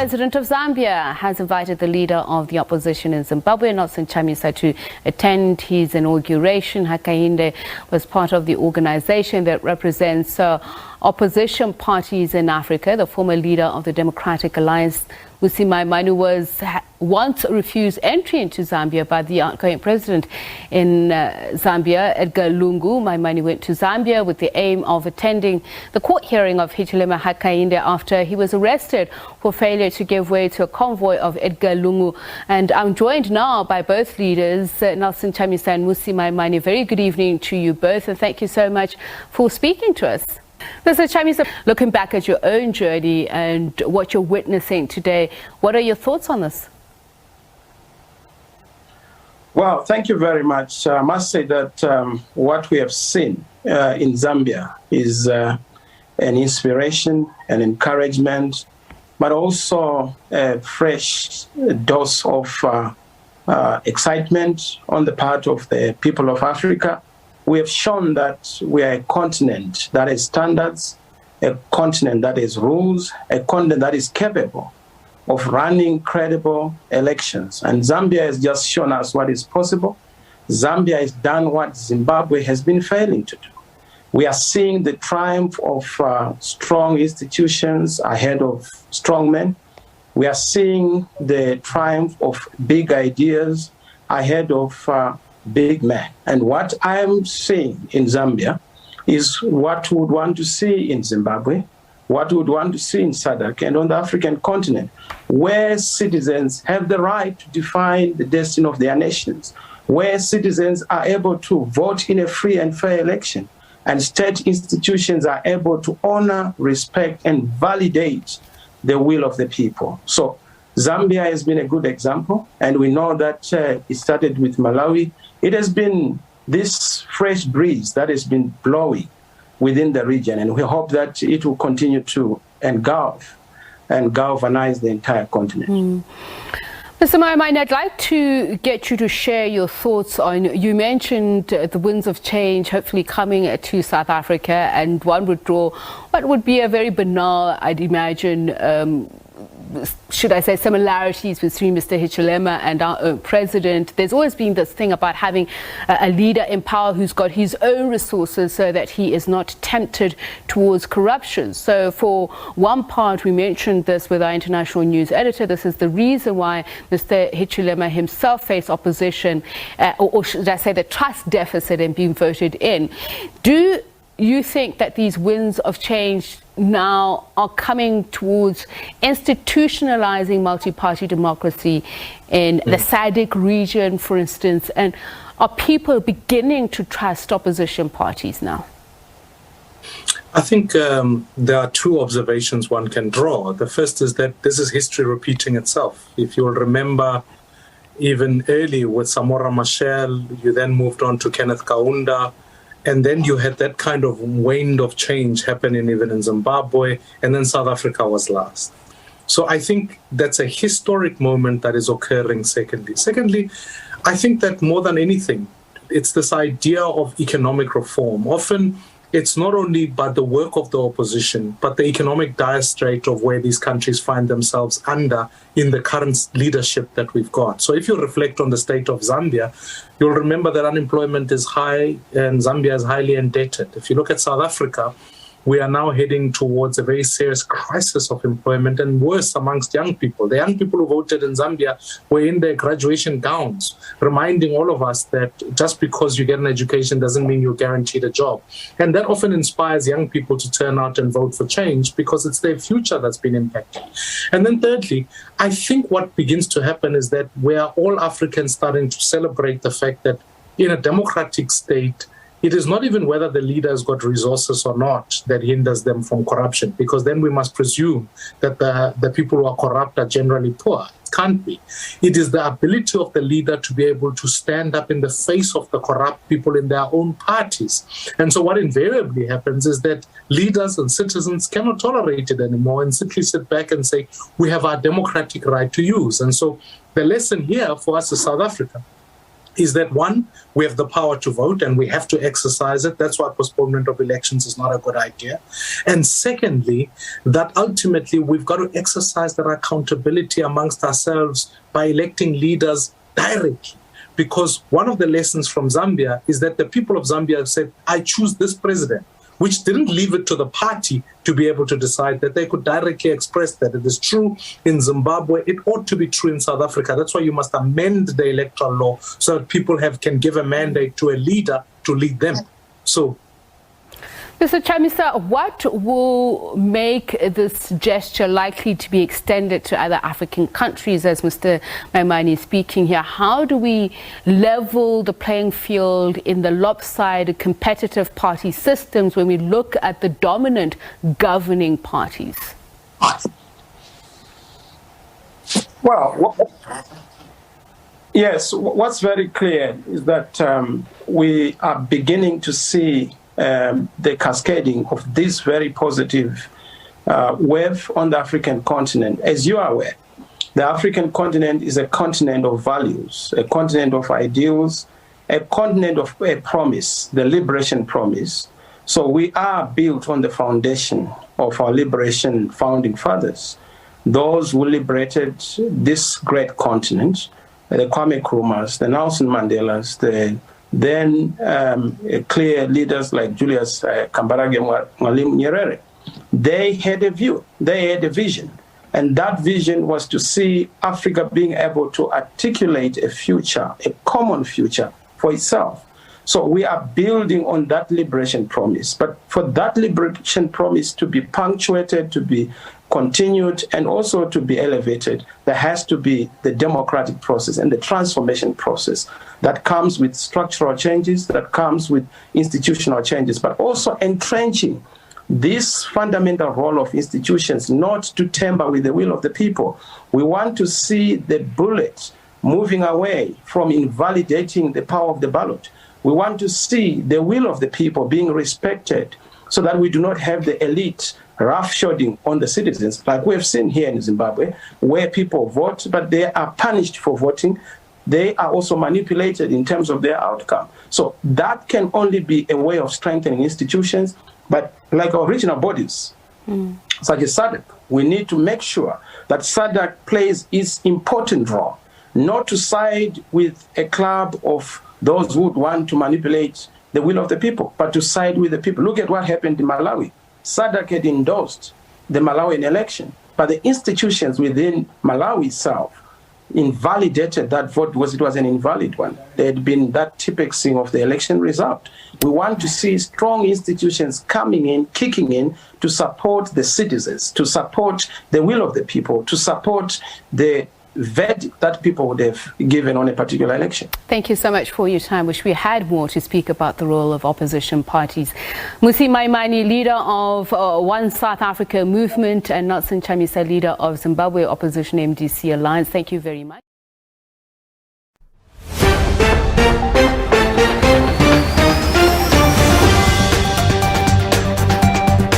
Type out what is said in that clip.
president of Zambia has invited the leader of the opposition in Zimbabwe, Chamisa, to attend his inauguration. Hakainde was part of the organization that represents opposition parties in Africa. The former leader of the Democratic Alliance, Maimane, was once refused entry into Zambia by the outgoing president in Zambia, Edgar Lungu. Maimane went to Zambia with the aim of attending the court hearing of Hichilema after he was arrested for failure to give way to a convoy of Edgar Lungu. And I'm joined now by both leaders, Chamisa and Maimane. Very good evening to you both, and thank you so much for speaking to us. Mr. Chamisa, looking back at your own journey and what you're witnessing today, what are your thoughts on this? Well, thank you very much. I must say that what we have seen in Zambia is an inspiration, an encouragement, but also a fresh dose of excitement on the part of the people of Africa. We have shown that we are a continent that has standards, a continent that has rules, a continent that is capable of running credible elections. And Zambia has just shown us what is possible. Zambia has done what Zimbabwe has been failing to do. We are seeing the triumph of strong institutions ahead of strong men. We are seeing the triumph of big ideas ahead of big men. And what I am seeing in Zambia is what we would want to see in Zimbabwe, what we would want to see in SADC and on the African continent, where citizens have the right to define the destiny of their nations, where citizens are able to vote in a free and fair election, and state institutions are able to honor, respect, and validate the will of the people. So Zambia has been a good example, and we know that it started with Malawi. It has been this fresh breeze that has been blowing within the region, and we hope that it will continue to engulf and galvanize the entire continent. Mr. Maimane, I'd like to get you to share your thoughts on, you mentioned the winds of change hopefully coming to South Africa, and one would draw what would be a very banal, I'd imagine, should I say, similarities between Mr. Hichilema and our own president. There's always been this thing about having a leader in power who's got his own resources so that he is not tempted towards corruption. So for one part, we mentioned this with our international news editor, this is the reason why Mr. Hichilema himself faced opposition, or should I say the trust deficit in being voted in. Do you think that these winds of change now are coming towards institutionalizing multi-party democracy in the SADC region, for instance? And are people beginning to trust opposition parties now? I think there are two observations one can draw. The first is that this is history repeating itself. If you'll remember, even early with Samora Machel, you then moved on to Kenneth Kaunda, and then you had that kind of wind of change happening even in Zimbabwe, and then South Africa was last. So I think that's a historic moment that is occurring, secondly. Secondly, I think that more than anything, it's this idea of economic reform. Often, it's not only by the work of the opposition, but the economic dire straits of where these countries find themselves under in the current leadership that we've got. So if you reflect on the state of Zambia, you'll remember that unemployment is high and Zambia is highly indebted. If you look at South Africa, we are now heading towards a very serious crisis of employment, and worse amongst young people. The young people who voted in Zambia were in their graduation gowns, reminding all of us that just because you get an education doesn't mean you're guaranteed a job. And that often inspires young people to turn out and vote for change because it's their future that's been impacted. And then thirdly, I think what begins to happen is that we are all Africans starting to celebrate the fact that in a democratic state, it is not even whether the leader has got resources or not that hinders them from corruption, because then we must presume that the people who are corrupt are generally poor. It can't be. It is the ability of the leader to be able to stand up in the face of the corrupt people in their own parties. And so what invariably happens is that leaders and citizens cannot tolerate it anymore and simply sit back and say, we have our democratic right to use. And so the lesson here for us is South Africa is that, one, we have the power to vote and we have to exercise it. That's why postponement of elections is not a good idea. And secondly, that ultimately we've got to exercise that accountability amongst ourselves by electing leaders directly. Because one of the lessons from Zambia is that the people of Zambia have said, I choose this president, which didn't leave it to the party to be able to decide, that they could directly express that. It is true in Zimbabwe. It ought to be true in South Africa. That's why you must amend the electoral law so that people can give a mandate to a leader to lead them. So, Mr. Chamisa, what will make this gesture likely to be extended to other African countries, as Mr. Maimane is speaking here? How do we level the playing field in the lopsided competitive party systems when we look at the dominant governing parties? Well, yes, what's very clear is that we are beginning to see the cascading of this very positive wave on the African continent. As you are aware, the African continent is a continent of values, a continent of ideals, a continent of a promise, the liberation promise. So we are built on the foundation of our liberation founding fathers, those who liberated this great continent, the Kwame Nkrumahs, the Nelson Mandelas, the then clear leaders like Julius Kambarage Mwalimu Nyerere. They had a view, they had a vision, and that vision was to see Africa being able to articulate a future, a common future for itself. So we are building on that liberation promise, but for that liberation promise to be punctuated, to be continued, and also to be elevated, there has to be the democratic process and the transformation process that comes with structural changes, that comes with institutional changes, but also entrenching this fundamental role of institutions not to tamper with the will of the people. We want to see the bullet moving away from invalidating the power of the ballot. We want to see the will of the people being respected so that we do not have the elite roughshoding on the citizens, like we have seen here in Zimbabwe, where people vote, but they are punished for voting. They are also manipulated in terms of their outcome. So that can only be a way of strengthening institutions, but like our regional bodies, such as SADC, we need to make sure that SADC plays its important role, not to side with a club of those who would want to manipulate the will of the people, but to side with the people. Look at what happened in Malawi. SADC had endorsed the Malawian election, but the institutions within Malawi itself invalidated that vote because it was an invalid one. There had been that typexing of the election result. We want to see strong institutions coming in, kicking in to support the citizens, to support the will of the people, to support the verdict that people would have given on a particular election. Thank you so much for your time. Wish we had more to speak about the role of opposition parties. Musi Maimane, leader of One South Africa movement, and Nelson Chamisa, leader of Zimbabwe Opposition MDC Alliance. Thank you very much.